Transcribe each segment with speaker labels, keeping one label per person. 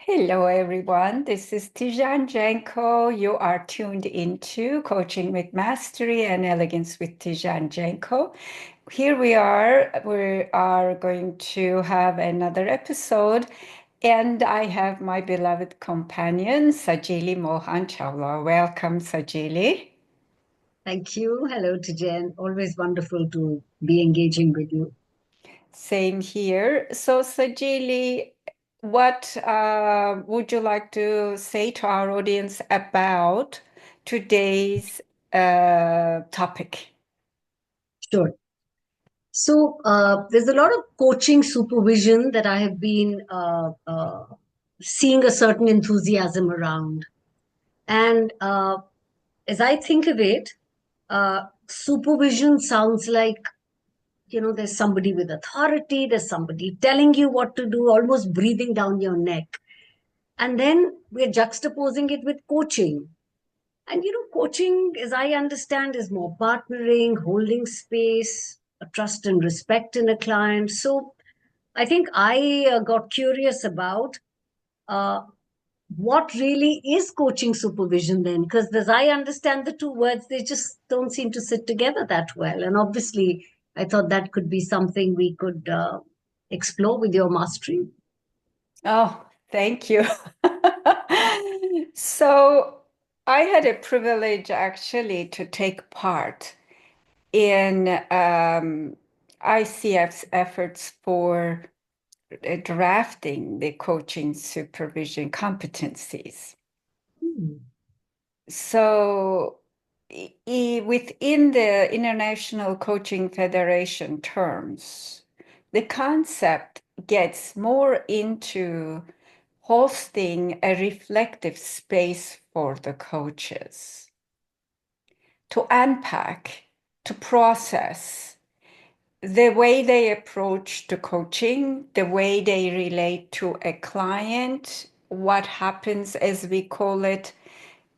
Speaker 1: Hello, everyone. This is Tijen Genco. You are tuned into Coaching with Mastery and Elegance with Tijen Genco. Here we are. We are going to have another episode, and I have my beloved companion, Sajili Mohan Chawla. Welcome, Sajili.
Speaker 2: Thank you. Hello to Jen. Always wonderful to be engaging with you.
Speaker 1: Same here. So, Sajili, what would you like to say to our audience about today's topic?
Speaker 2: Sure. So there's a lot of coaching supervision that I have been seeing a certain enthusiasm around. And as I think of it, supervision sounds like, there's somebody with authority, there's somebody telling you what to do, almost breathing down your neck. And then we're juxtaposing it with coaching. And coaching, as I understand, is more partnering, holding space, a trust and respect in a client. So I think I got curious about uh, what really is coaching supervision then, because as I understand the two words, they just don't seem to sit together that well. And obviously, I thought that could be something we could explore with your mastery.
Speaker 1: Oh, thank you. So, I had a privilege actually to take part in ICF's efforts for drafting the coaching supervision competencies.
Speaker 2: Hmm.
Speaker 1: So, within the International Coaching Federation terms, the concept gets more into hosting a reflective space for the coaches to unpack, to process the way they approach the coaching, the way they relate to a client, what happens, as we call it,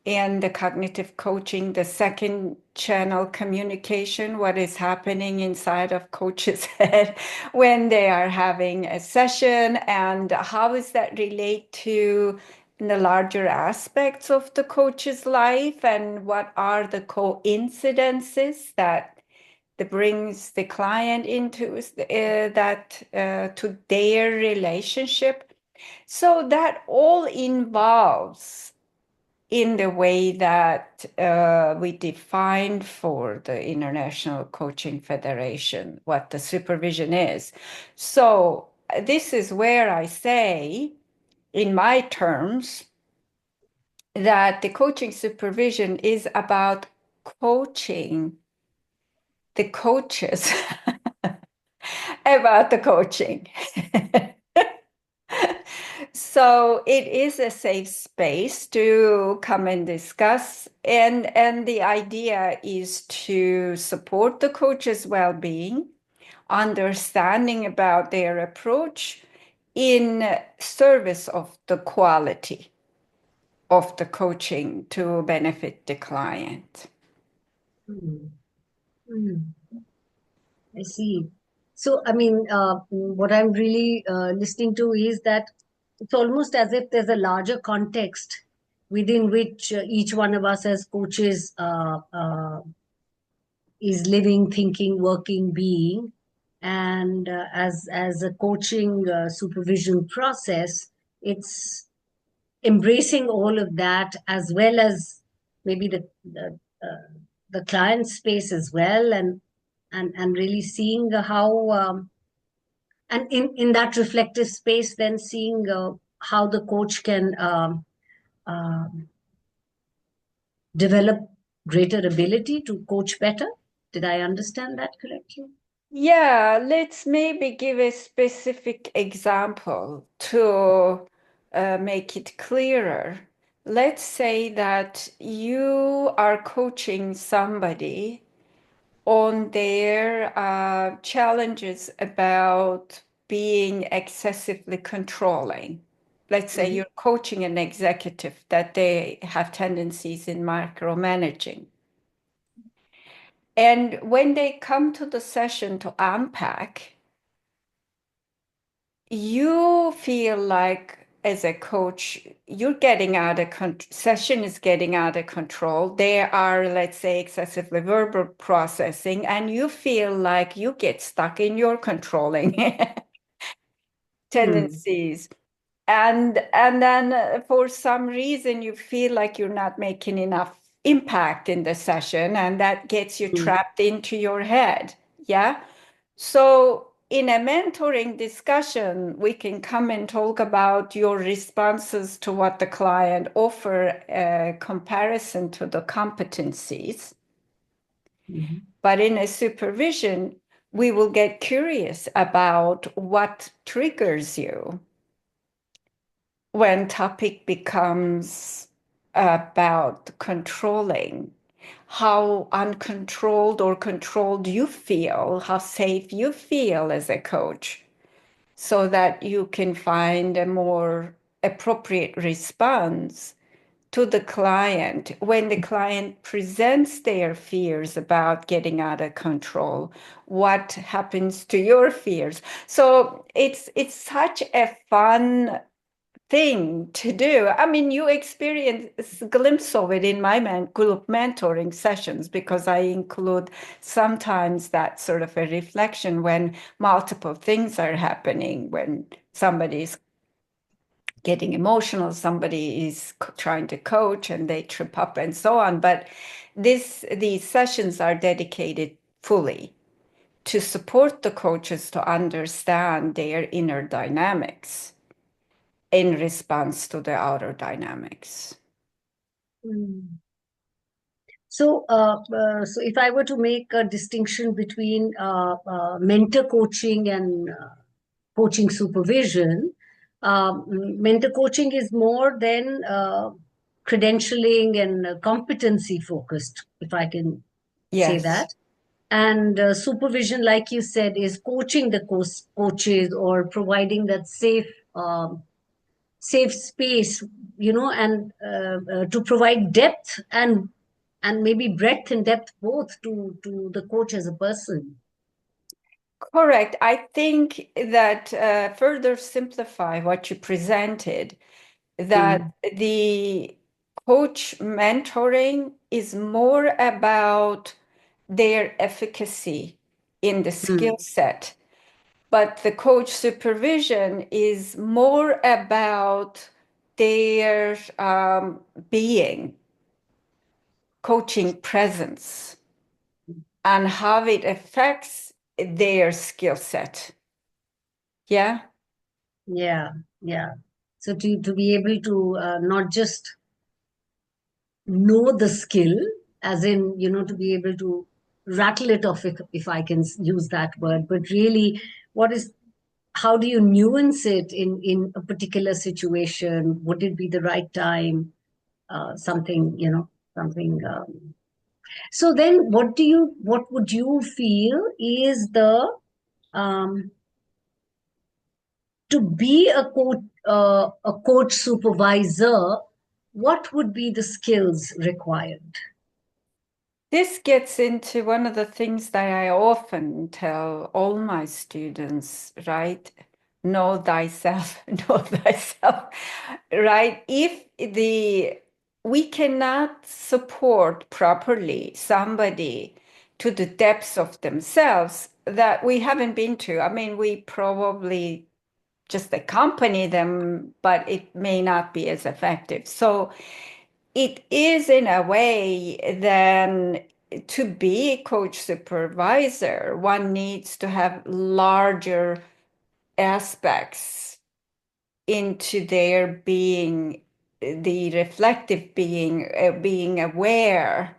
Speaker 1: in the cognitive coaching, the second channel communication, what is happening inside of coach's head when they are having a session, and how does that relate to the larger aspects of the coach's life, and what are the coincidences that brings the client into that to their relationship. So that all involves in the way that we defined for the International Coaching Federation what the supervision is. So this is where I say, in my terms, that the coaching supervision is about coaching the coaches about the coaching. So it is a safe space to come and discuss, and the idea is to support the coach's well-being, understanding about their approach in service of the quality of the coaching to benefit the client.
Speaker 2: Hmm. Hmm. I see. So, I mean, what I'm really listening to is that it's almost as if there's a larger context within which each one of us as coaches is living, thinking, working, being. And as a coaching supervision process, it's embracing all of that as well as maybe the client space as well, and really seeing how and in that reflective space then seeing how the coach can uh, develop greater ability to coach better. Did I understand that correctly?
Speaker 1: Yeah, let's maybe give a specific example to make it clearer. Let's say that you are coaching somebody on their challenges about being excessively controlling. Let's say
Speaker 2: Mhm.
Speaker 1: you're coaching an executive that they have tendencies in micromanaging. And when they come to the session to unpack, you feel like as a coach, you're getting out of session is getting out of control. There are, let's say, excessively verbal processing, and you feel like you get stuck in your controlling
Speaker 2: Mm.
Speaker 1: tendencies. And then for some reason you feel like you're not making enough impact in the session, and that gets you
Speaker 2: Mm.
Speaker 1: trapped into your head. Yeah. So in a mentoring discussion, we can come and talk about your responses to what the client offer, comparison to the competencies.
Speaker 2: Mhm.
Speaker 1: But in a supervision, we will get curious about what triggers you when topic becomes about controlling, how uncontrolled or controlled you feel, how safe you feel as a coach, so that you can find a more appropriate response to the client when the client presents their fears about getting out of control. What happens to your fears? So it's such a fun thing to do. I mean, you experience a glimpse of it in my group mentoring sessions, because I include sometimes that sort of a reflection when multiple things are happening, when somebody's getting emotional, somebody is trying to coach and they trip up and so on. But these sessions are dedicated fully to support the coaches to understand their inner dynamics in response to the outer dynamics.
Speaker 2: Mm. So if I were to make a distinction between mentor coaching and coaching supervision, mentor coaching is more than credentialing and competency focused, if I can say
Speaker 1: Yes,
Speaker 2: that. And supervision, like you said, is coaching the coaches or providing that safe space, and to provide depth and maybe breadth and depth both to the coach as a person.
Speaker 1: correct. I think that further simplify what you presented, that
Speaker 2: Mm.
Speaker 1: the coach mentoring is more about their efficacy in the skill
Speaker 2: Mm.
Speaker 1: set, but the coach supervision is more about their being, coaching presence, and how it affects their skill set. Yeah.
Speaker 2: Yeah, yeah. So to be able to not just know the skill, as in, to be able to rattle it off, if I can use that word, but really, what is how do you nuance it in a particular situation? Would it be the right time? Something, something. So then, what would you feel is the um, to be a coach supervisor? What would be the skills required?
Speaker 1: This gets into one of the things that I often tell all my students, right? Know thyself, know thyself, right? If we cannot support properly somebody to the depths of themselves that we haven't been to. I mean, we probably just accompany them, but it may not be as effective. So it is in a way then to be a coach supervisor, one needs to have larger aspects into their being, the reflective being, being aware.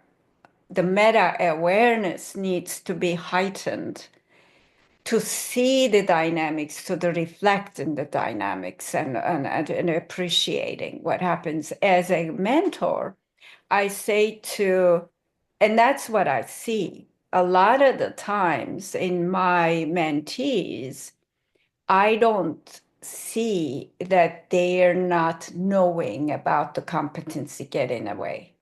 Speaker 1: The meta awareness needs to be heightened to see the dynamics, to the reflect in the dynamics, and appreciating what happens. As a mentor, I say to, and that's what I see a lot of the times in my mentees, I don't see that they're not knowing about the competency getting away.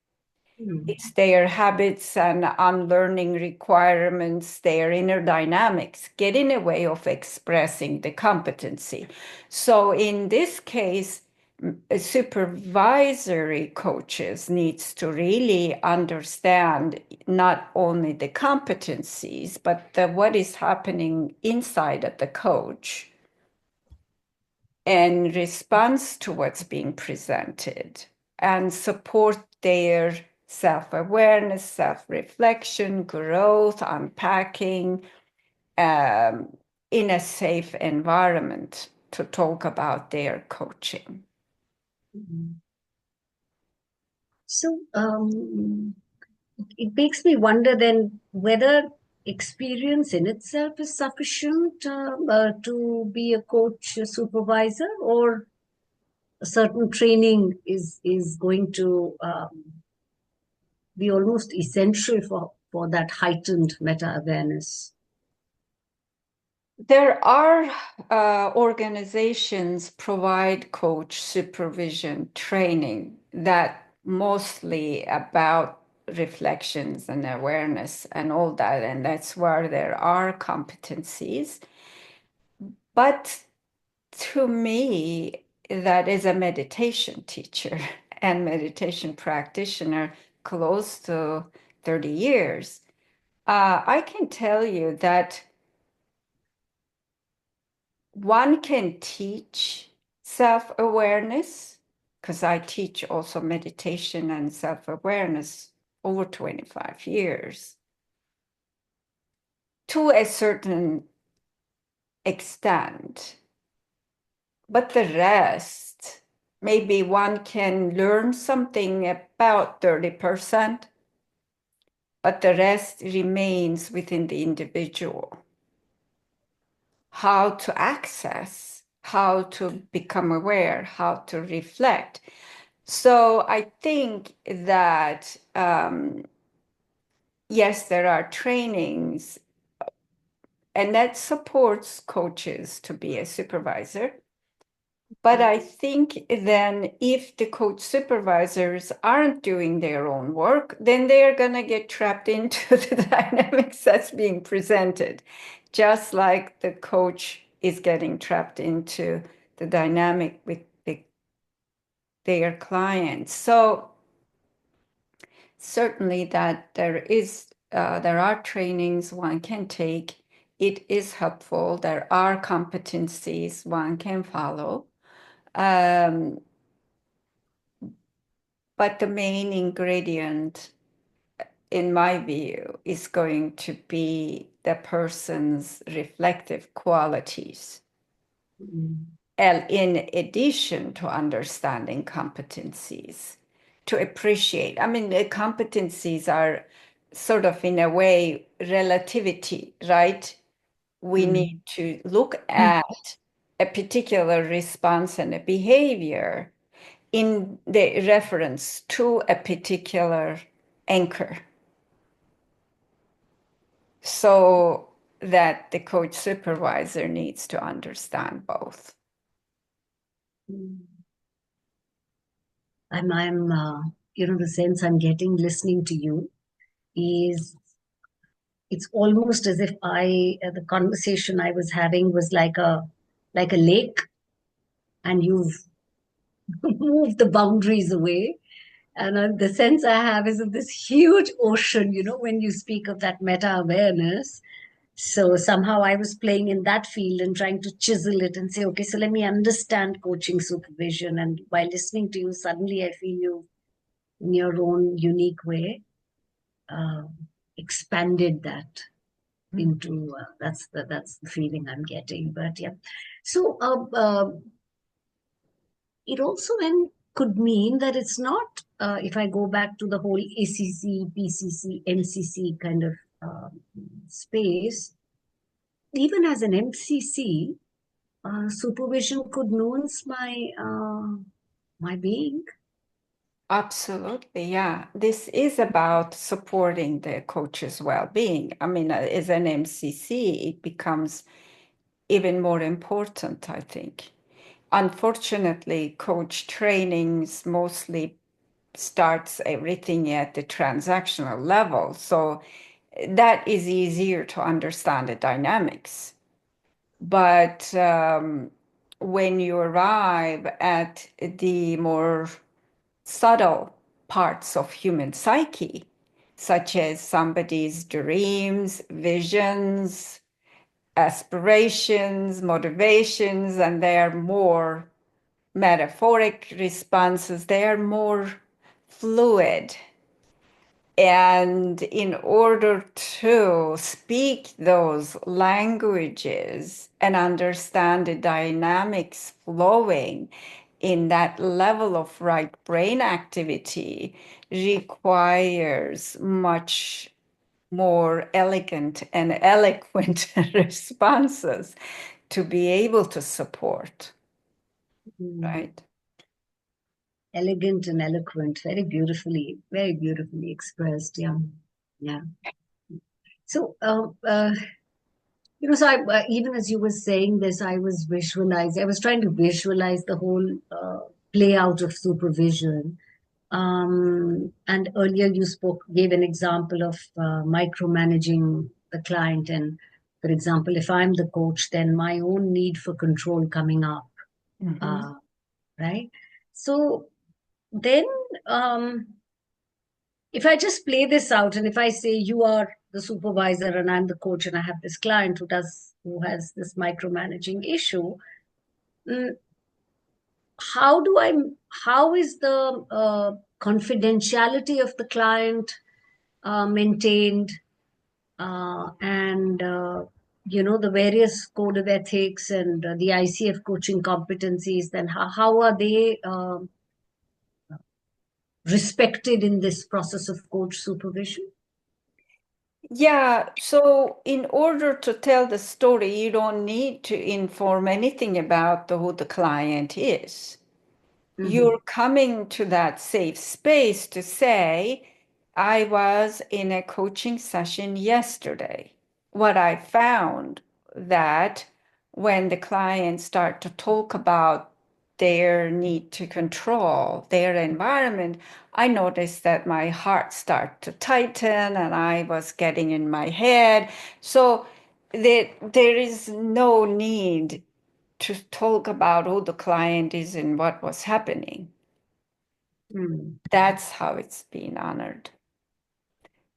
Speaker 2: Hmm.
Speaker 1: It's their habits and unlearning requirements, their inner dynamics get in the way of expressing the competency. So in this case, supervisory coaches needs to really understand not only the competencies, but what is happening inside of the coach and response to what's being presented and support their self-awareness, self-reflection, growth, unpacking, in a safe environment to talk about their coaching.
Speaker 2: So it makes me wonder then whether experience in itself is sufficient to be a coach, a supervisor, or a certain training is going to be almost essential for that heightened meta-awareness.
Speaker 1: There are organizations provide coach supervision training that mostly about reflections and awareness and all that, and that's where there are competencies. But to me, that is a meditation teacher and meditation practitioner close to 30 years. I can tell you that one can teach self-awareness, because I teach also meditation and self-awareness over 25 years, to a certain extent. But the rest, maybe one can learn something about 30%, but the rest remains within the individual. How to access, how to become aware, how to reflect. So I think that, yes, there are trainings, and that supports coaches to be a supervisor. But I think then if the coach supervisors aren't doing their own work, then they're going to get trapped into the dynamics that's being presented, just like the coach is getting trapped into the dynamic with their clients. So certainly that there are trainings one can take. It is helpful. There are competencies one can follow. But the main ingredient, in my view, is going to be the person's reflective qualities. And in addition to understanding competencies, to appreciate. I mean, the competencies are sort of, in a way, relativity, right? We need to look at a particular response and a behavior in the reference to a particular anchor, so that the coach supervisor needs to understand both.
Speaker 2: The sense I'm getting listening to you is it's almost as if the conversation I was having was like a lake, and you've moved the boundaries away. And the sense I have is of this huge ocean, when you speak of that meta awareness. So somehow I was playing in that field and trying to chisel it and say, okay, so let me understand coaching supervision. And while listening to you, suddenly I feel you, in your own unique way, expanded that into that's the feeling I'm getting. But yeah, so it also then could mean that it's not, if I go back to the whole ACC, PCC, MCC kind of space, even as an MCC, supervision could nuance my being.
Speaker 1: Absolutely, yeah. This is about supporting the coach's well-being. I mean, as an MCC, it becomes even more important, I think. Unfortunately, coach trainings mostly starts everything at the transactional level. So that is easier to understand the dynamics. But when you arrive at the more subtle parts of human psyche, such as somebody's dreams, visions, aspirations, motivations, and they are more metaphoric responses, they are more fluid. And in order to speak those languages and understand the dynamics flowing in that level of right brain activity requires much more elegant and eloquent responses to be able to support,
Speaker 2: Mm.
Speaker 1: right?
Speaker 2: Elegant and eloquent, very beautifully expressed. Yeah, yeah. So, so even as you were saying this, I was trying to visualize the whole play out of supervision. And earlier you gave an example of micromanaging the client. And for example, if I'm the coach, then my own need for control coming up,
Speaker 1: Mhm.
Speaker 2: uh, right? So then, um, if I just play this out, and if I say you are the supervisor and I'm the coach, and I have this client who has this micromanaging issue, mm, how do I how is the confidentiality of the client maintained, and the various code of ethics and the ICF coaching competencies, then how are they respected in this process of coach supervision?
Speaker 1: Yeah, so in order to tell the story, you don't need to inform anything about who the client is.
Speaker 2: Mm-hmm.
Speaker 1: You're coming to that safe space to say, I was in a coaching session yesterday. What I found that when the clients start to talk about their need to control their environment, I noticed that my heart started to tighten and I was getting in my head. So there is no need to talk about who the client is and what was happening.
Speaker 2: Mm.
Speaker 1: That's how it's being honored.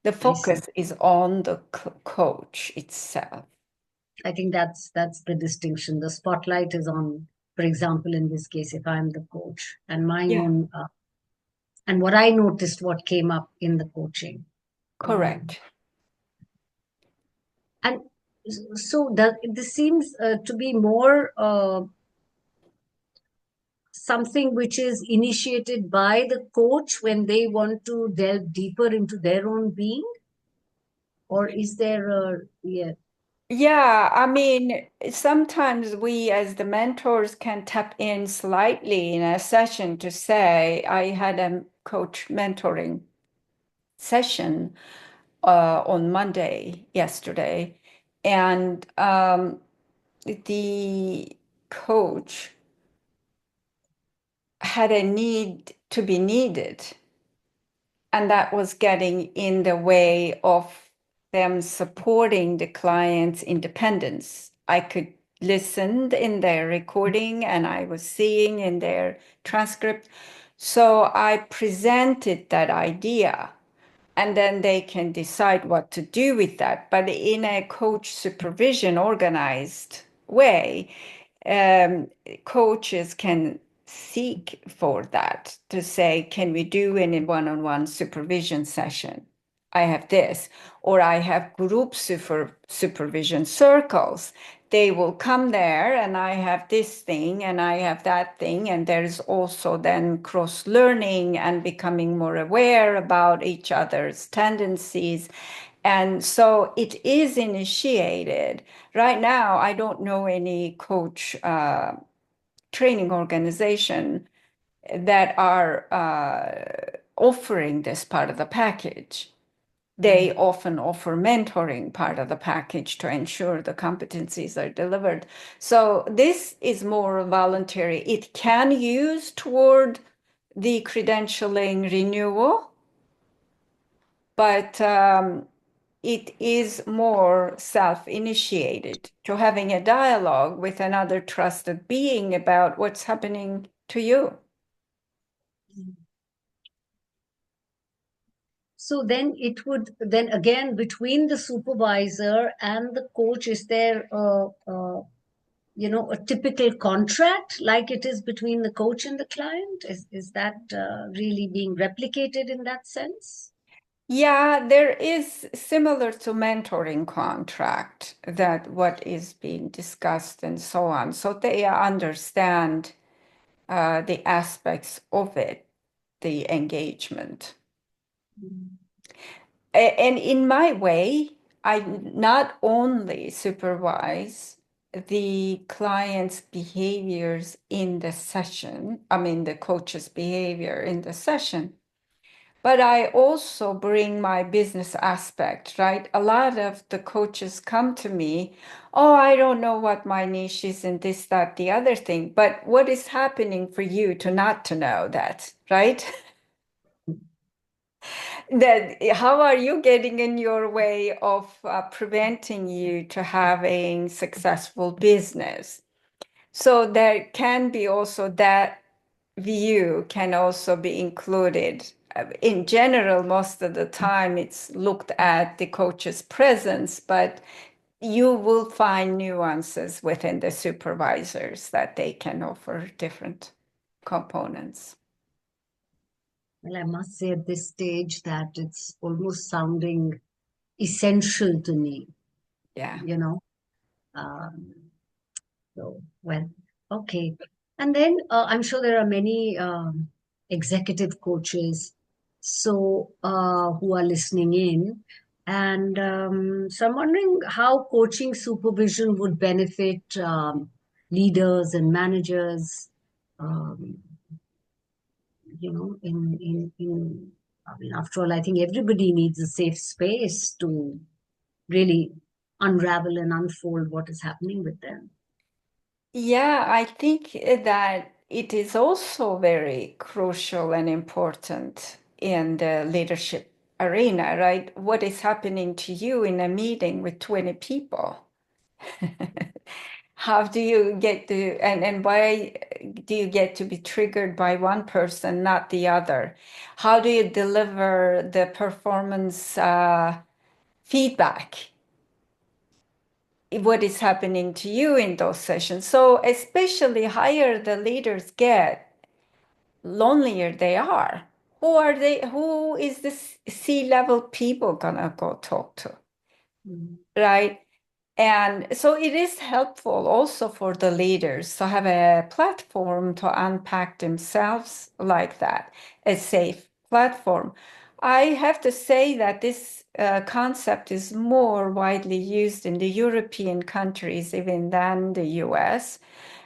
Speaker 1: The
Speaker 2: I see.
Speaker 1: focus is on the coach itself.
Speaker 2: I think that's the distinction. The spotlight is on, for example, in this case, if I'm the coach and my
Speaker 1: Yeah,
Speaker 2: own and what I noticed, what came up in the coaching. Um,
Speaker 1: correct.
Speaker 2: and so this seems to be more something which is initiated by the coach when they want to delve deeper into their own being, or is there a yeah.
Speaker 1: Yeah, I mean, sometimes we as the mentors can tap in slightly in a session to say, I had a coach mentoring session on Monday yesterday, and the coach had a need to be needed, and that was getting in the way of them supporting the client's independence. I could listen in their recording and I was seeing in their transcript. So I presented that idea and then they can decide what to do with that. But in a coach supervision organized way, um, coaches can seek for that to say, can we do in a one-on-one supervision session? I have this, or I have group supervision circles. They will come there and I have this thing and I have that thing. And there's also then cross learning and becoming more aware about each other's tendencies. And so it is initiated. Right now, I don't know any coach training organization that are offering this part of the package. They often offer mentoring part of the package to ensure the competencies are delivered. So this is more voluntary. It can use toward the credentialing renewal, but it is more self-initiated to having a dialogue with another trusted being about what's happening to you.
Speaker 2: So then it would, then again, between the supervisor and the coach, is there a typical contract like it is between the coach and the client? Is that really being replicated in that sense?
Speaker 1: Yeah, there is similar to mentoring contract that what is being discussed and so on. So they understand the aspects of it, the engagement.
Speaker 2: Mm.
Speaker 1: And in my way, I not only supervise the client's behaviors in the session, I mean the coach's behavior in the session, but I also bring my business aspect, right? A lot of the coaches come to me, oh, I don't know what my niche is in this, that, the other thing, but what is happening for you to not to know that, right? That how are you getting in your way of preventing you to having successful business? So there can be also that view can also be included. In general, most of the time it's looked at the coach's presence, but you will find nuances within the supervisors that they can offer different components.
Speaker 2: Well, I must say at this stage that it's almost sounding essential to me,
Speaker 1: Yeah.
Speaker 2: you know. Um, So, well, okay. And then I'm sure there are many executive coaches who are listening in. And so I'm wondering how coaching supervision would benefit leaders and managers, um, I mean, after all, I think everybody needs a safe space to really unravel and unfold what is happening with them.
Speaker 1: Yeah, I think that it is also very crucial and important in the leadership arena, right? What is happening to you in a meeting with 20 people? How do you get to, and why do you get to be triggered by one person, not the other? How do you deliver the performance feedback? What is happening to you in those sessions? So especially higher the leaders get, lonelier they are. Who are they? Who is this C-level people gonna go talk to,
Speaker 2: Mm.
Speaker 1: right? And so it is helpful also for the leaders to have a platform to unpack themselves like that, a safe platform. I have to say that this concept is more widely used in the European countries even than the US.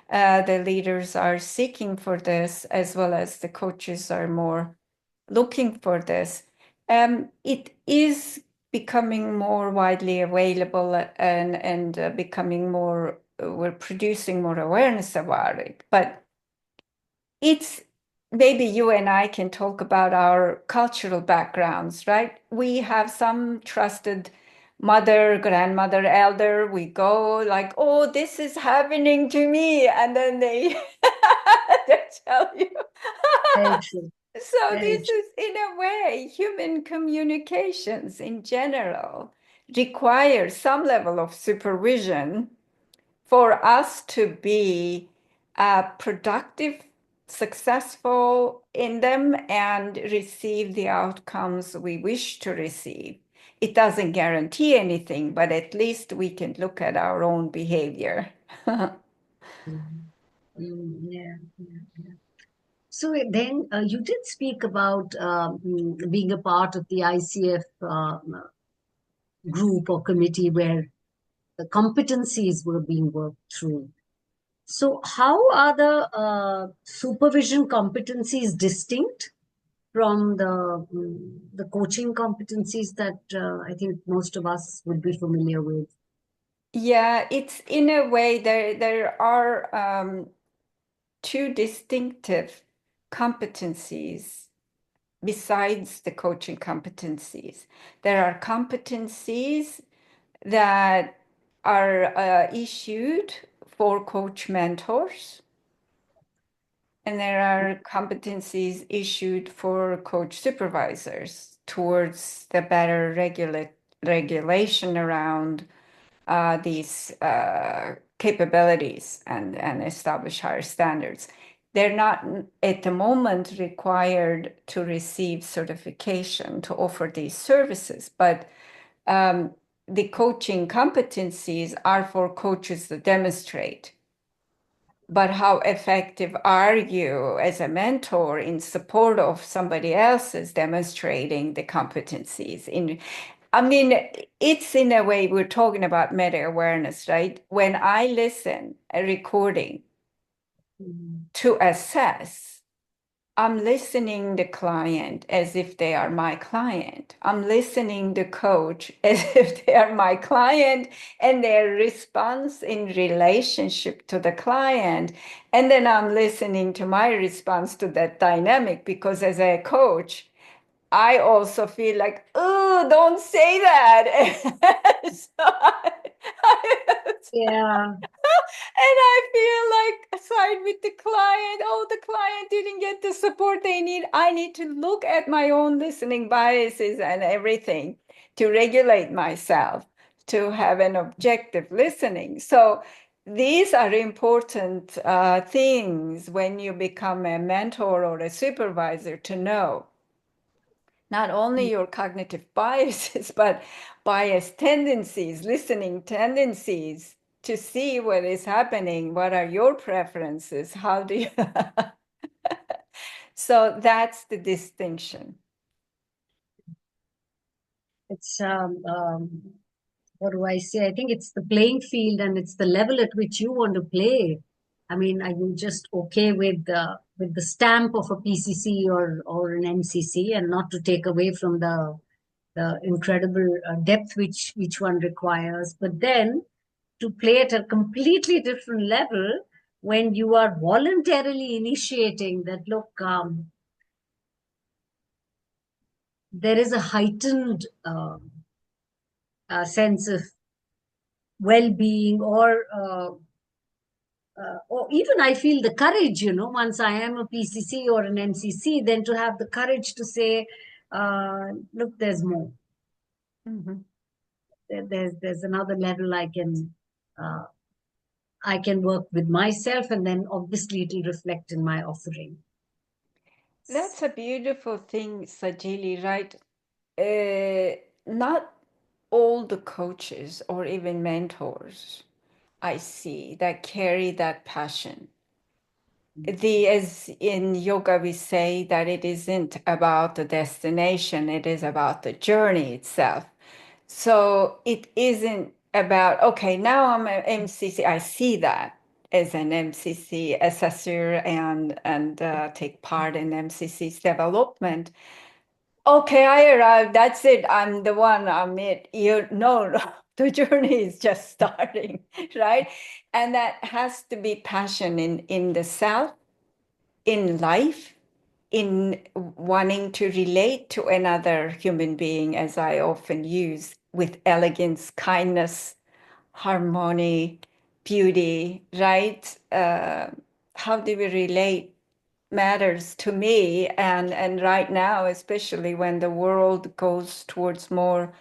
Speaker 1: The leaders are seeking for this, as well as the coaches are more looking for this. It is becoming more widely available and becoming more, we're producing more awareness about it. But it's maybe you and I can talk about our cultural backgrounds, right? We have some trusted mother, grandmother, elder. We go like, oh, this is happening to me. And then they, they tell you.
Speaker 2: Very true.
Speaker 1: So
Speaker 2: Very
Speaker 1: this
Speaker 2: true.
Speaker 1: is, in a way, human communications in general require some level of supervision for us to be productive, successful in them, and receive the outcomes we wish to receive. It doesn't guarantee anything, but at least we can look at our own behavior.
Speaker 2: Mm. Yeah, yeah, yeah. So then you did speak about being a part of the ICF group or committee where the competencies were being worked through. So how are the supervision competencies distinct from the coaching competencies that I think most of us would be familiar with?
Speaker 1: Yeah, it's in a way there are two distinctive competencies besides the coaching competencies. There are competencies that are issued for coach mentors, and there are competencies issued for coach supervisors towards the better regulation around these capabilities and establish higher standards. They're not at the moment required to receive certification to offer these services, but the coaching competencies are for coaches to demonstrate. But how effective are you as a mentor in support of somebody else's demonstrating the competencies? I mean, it's in a way we're talking about meta-awareness, right? When I listen a recording to assess, I'm listening the client as if they are my client. I'm listening the coach as if they are my client and their response in relationship to the client. And then I'm listening to my response to that dynamic because as a coach, I also feel like, oh, don't say that. So
Speaker 2: Yeah.
Speaker 1: and I feel like side with the client. Oh, the client didn't get the support they need. I need to look at my own listening biases and everything to regulate myself, to have an objective listening. So these are important things when you become a mentor or a supervisor to know. Not only your cognitive biases, but bias tendencies, listening tendencies to see what is happening. What are your preferences? How do you? So that's the distinction.
Speaker 2: It's what do I say? I think it's the playing field and it's the level at which you want to play. I mean, are you just okay with the stamp of a PCC or an MCC, and not to take away from the incredible depth which each one requires, but then to play at a completely different level when you are voluntarily initiating that, look, there is a heightened sense of well-being, or even I feel the courage, once I am a PCC or an MCC, then to have the courage to say, look, there's more.
Speaker 1: Mm-hmm.
Speaker 2: There's another level uh, I can work with myself, and then obviously it will reflect in my offering.
Speaker 1: That's a beautiful thing, Sajili, right? Not all the coaches or even mentors I see that carry that passion. As in yoga, we say that it isn't about the destination, it is about the journey itself. So it isn't about, okay, now I'm an MCC. I see that as an MCC assessor and take part in MCC's development. Okay, I arrived. That's it. I'm the one. I'm it. You know, the journey is just starting, right? And that has to be passion in the self, in life, in wanting to relate to another human being, as I often use, with elegance, kindness, harmony, beauty, right? How do we relate matters to me, and right now, especially when the world goes towards more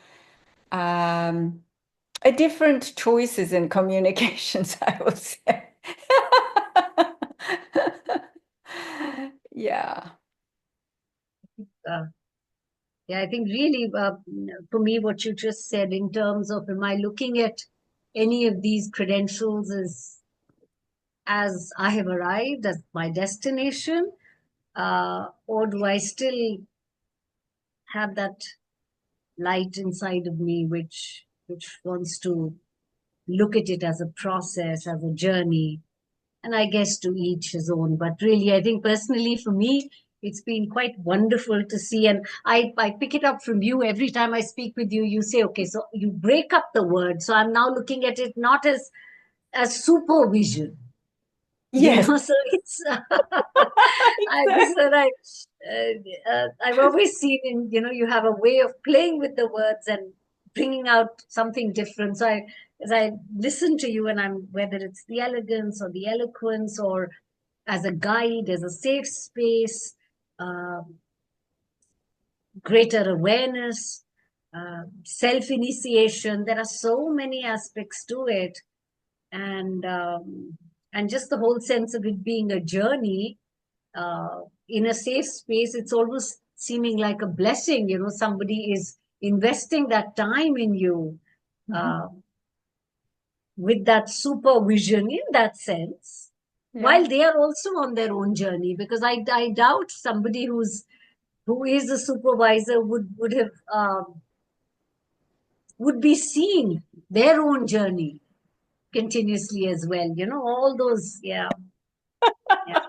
Speaker 1: a different choices in communications, I would say. Yeah.
Speaker 2: Uh, yeah, I think really, for me, what you just said in terms of, am I looking at any of these credentials as I have arrived, as my destination, or do I still have that light inside of me which wants to look at it as a process, as a journey? And I guess to each his own. But really, I think personally for me, it's been quite wonderful to see. And I pick it up from you every time I speak with you. You say, okay, so you break up the word. So I'm now looking at it not as supervision,
Speaker 1: Yes.
Speaker 2: so it's I, this is what I've always seen you have a way of playing with the words and bringing out something different. So as I listen to you, and whether it's the elegance or the eloquence, or as a guide, as a safe space, uh, greater awareness, self-initiation. There are so many aspects to it, and just the whole sense of it being a journey in a safe space. It's almost seeming like a blessing. Somebody is investing that time in you
Speaker 1: Mhm.
Speaker 2: uh, with that supervision in that sense,
Speaker 1: Yeah.
Speaker 2: while they are also on their own journey. Because I doubt somebody who is a supervisor would have would be seeing their own journey continuously as well. All those, yeah, yeah,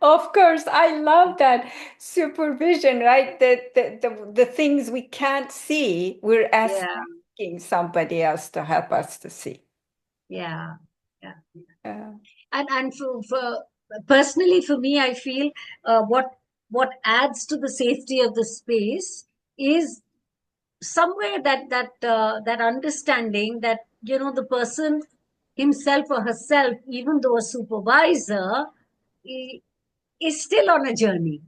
Speaker 1: Of course, I love that supervision, right? The things we can't see, we're
Speaker 2: yeah,
Speaker 1: asking somebody else to help us to see.
Speaker 2: yeah, yeah.
Speaker 1: Uh,
Speaker 2: And for personally, for me, I feel what adds to the safety of the space is somewhere that understanding that the person himself or herself, even though a supervisor, i- is still on a journey.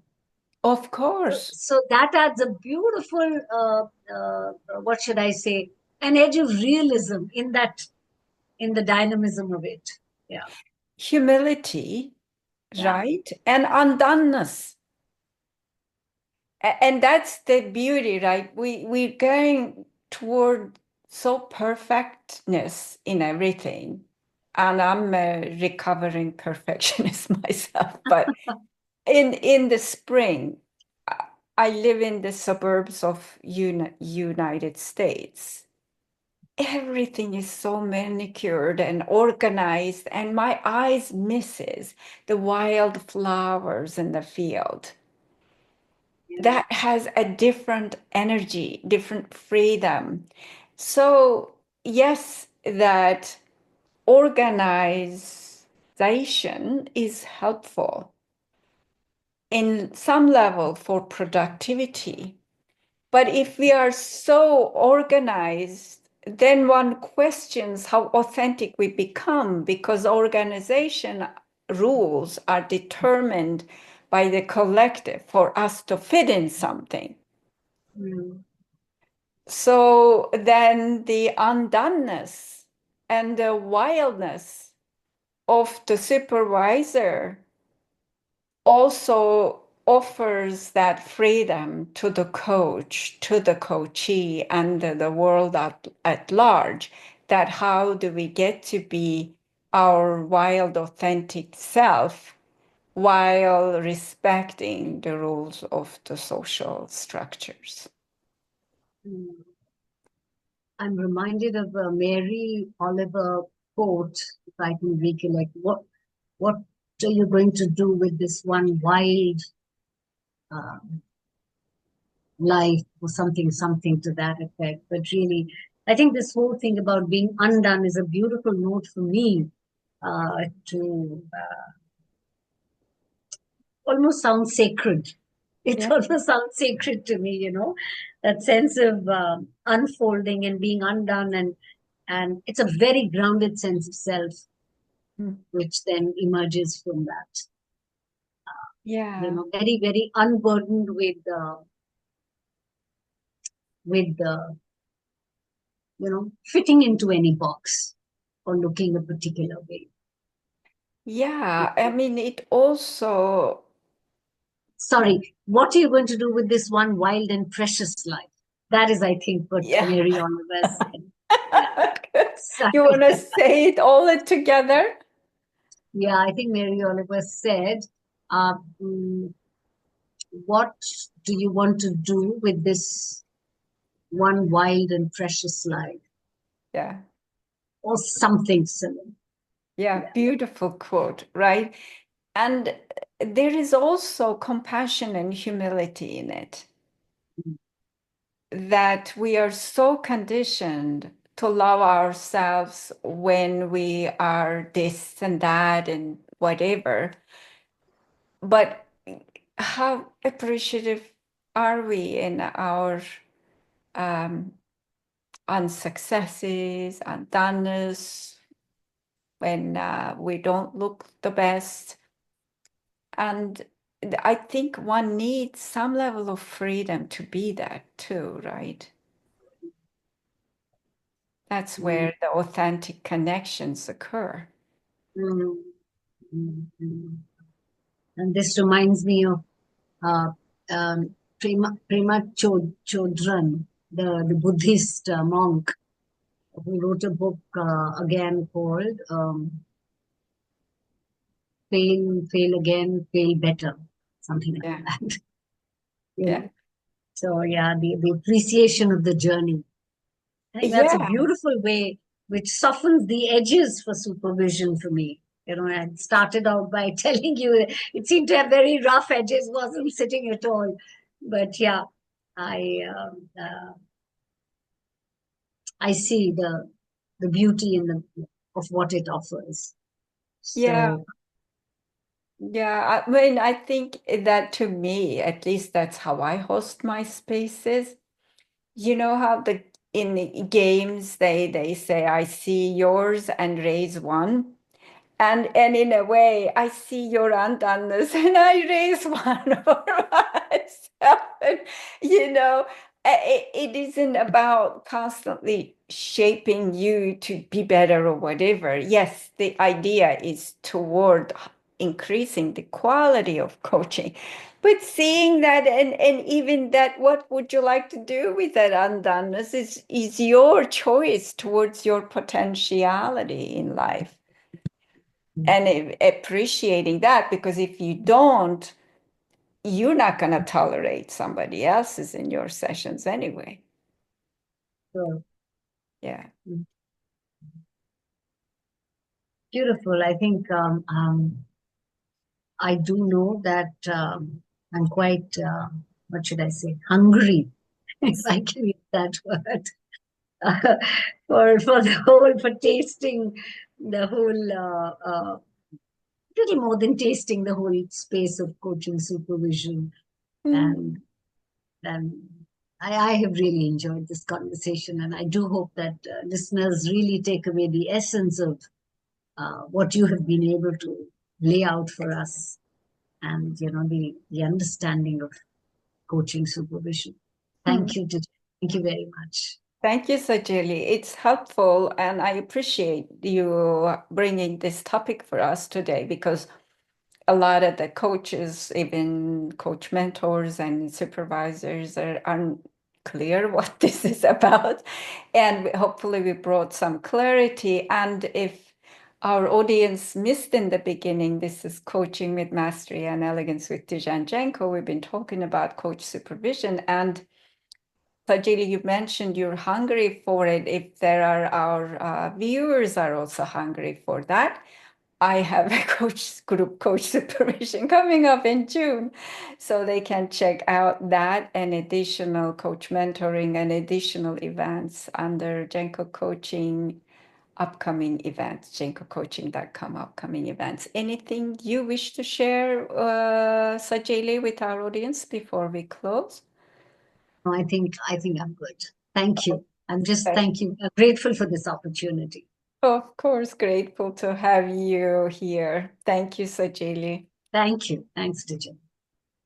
Speaker 1: of
Speaker 2: So,
Speaker 1: course.
Speaker 2: so that adds a beautiful, what should I say, an edge of realism in the dynamism of it. Yeah,
Speaker 1: Humility,
Speaker 2: yeah,
Speaker 1: right? And undoneness. And that's the beauty, right? We're going toward so perfectness in everything. And I'm a recovering perfectionist myself. But in the spring, I I live in the suburbs of United States. Everything is so manicured and organized, and my eyes misses the wild flowers in the field.
Speaker 2: yeah.
Speaker 1: That has a different energy, different freedom. So, yes, that organization is helpful in some level for productivity. But if we are so organized, then one questions how authentic we become because organization rules are determined by the collective for us to fit in something.
Speaker 2: Mm,
Speaker 1: So then the undoneness and the wildness of the supervisor also offers that freedom to the coach, to the coachee, and the world at large. That how do we get to be our wild, authentic self while respecting the rules of the social structures?
Speaker 2: mm. I'm reminded of a Mary Oliver quote, if I can recollect. What are you going to do with this one wild uh, life, or something to that effect? But really, I think this whole thing about being undone is a beautiful note for me to almost sound sacred. It
Speaker 1: Yeah.
Speaker 2: almost sounds sacred to me, that sense of unfolding and being undone, and it's a very grounded sense of self,
Speaker 1: Mm.
Speaker 2: which then emerges from that.
Speaker 1: Yeah.
Speaker 2: Very, very unburdened with fitting into any box or looking a particular way.
Speaker 1: Yeah. I mean, it also,
Speaker 2: Sorry, what are you going to do with this one wild and precious life? That is, I think, what
Speaker 1: yeah.
Speaker 2: Mary Oliver said. Yeah,
Speaker 1: You want
Speaker 2: sorry.
Speaker 1: to say it all together?
Speaker 2: Yeah, I think Mary Oliver said, uh, mm, what do you want to do with this one wild and precious life?
Speaker 1: Yeah.
Speaker 2: Or something similar.
Speaker 1: Yeah.
Speaker 2: Yeah.
Speaker 1: Beautiful quote, right? And there is also compassion and humility in it, that we are so conditioned to love ourselves when we are this and that and whatever. But how appreciative are we in our um, unsuccesses, undones, when we don't look the best. And I think one needs some level of freedom to be that too, right? That's
Speaker 2: Mm,
Speaker 1: where the authentic connections occur.
Speaker 2: mm, mm. And this reminds me of uh, Prema Chodron, the Buddhist monk who wrote a book again called Fail, Fail Again, Fail Better, something like
Speaker 1: Yeah,
Speaker 2: that. You
Speaker 1: yeah,
Speaker 2: know? So yeah, the appreciation of the journey. I think that's a
Speaker 1: yeah,
Speaker 2: beautiful way, which softens the edges for supervision for me. I started out by telling you it seemed to have very rough edges, wasn't sitting at all. But yeah, I I see the beauty in of what it offers.
Speaker 1: yeah.
Speaker 2: So
Speaker 1: Yeah, I mean, I think that to me, at least that's how I host my spaces. You know how in the games they say I see yours and raise one. And in a way, I see your undoneness and I raise one for myself. And, you know, it isn't about constantly shaping you to be better or whatever. Yes, the idea is toward increasing the quality of coaching. But seeing that and even that, what would you like to do with that undoneness is your choice towards your potentiality in life and appreciating that, because if you don't, you're not going to tolerate somebody else's in your sessions anyway.
Speaker 2: so
Speaker 1: Yeah.
Speaker 2: beautiful. I think I do know that I'm quite, what should I say, hungry, if I can use that word, for the whole, for tasting the whole, little more than tasting the whole space of coaching supervision.
Speaker 1: Mm.
Speaker 2: And then I have really enjoyed this conversation, and I do hope that listeners really take away the essence of what you have been able to lay out for us, and the understanding of coaching supervision.
Speaker 1: Mm.
Speaker 2: Thank you. Thank you very much.
Speaker 1: Thank you, Sajili. It's helpful, and I appreciate you bringing this topic for us today, because a lot of the coaches, even coach mentors and supervisors, are unclear what this is about. And hopefully, we brought some clarity. And if our audience missed in the beginning, this is Coaching with Mastery and Elegance with Tijen Genco. We've been talking about coach supervision. And Sajili, you mentioned you're hungry for it. If there are our viewers are also hungry for that, I have a coach supervision coming up in June, so they can check out that and additional coach mentoring and additional events under Genco Coaching upcoming events, gencocoaching.com upcoming events. Anything you wish to share, Sajili, with our audience before we close?
Speaker 2: No, I think I'm good. Thank you. I'm just thank you. I'm grateful for this opportunity.
Speaker 1: Of course, grateful to have you here. Thank you, Sajili.
Speaker 2: Thank you. Thanks, Dijan.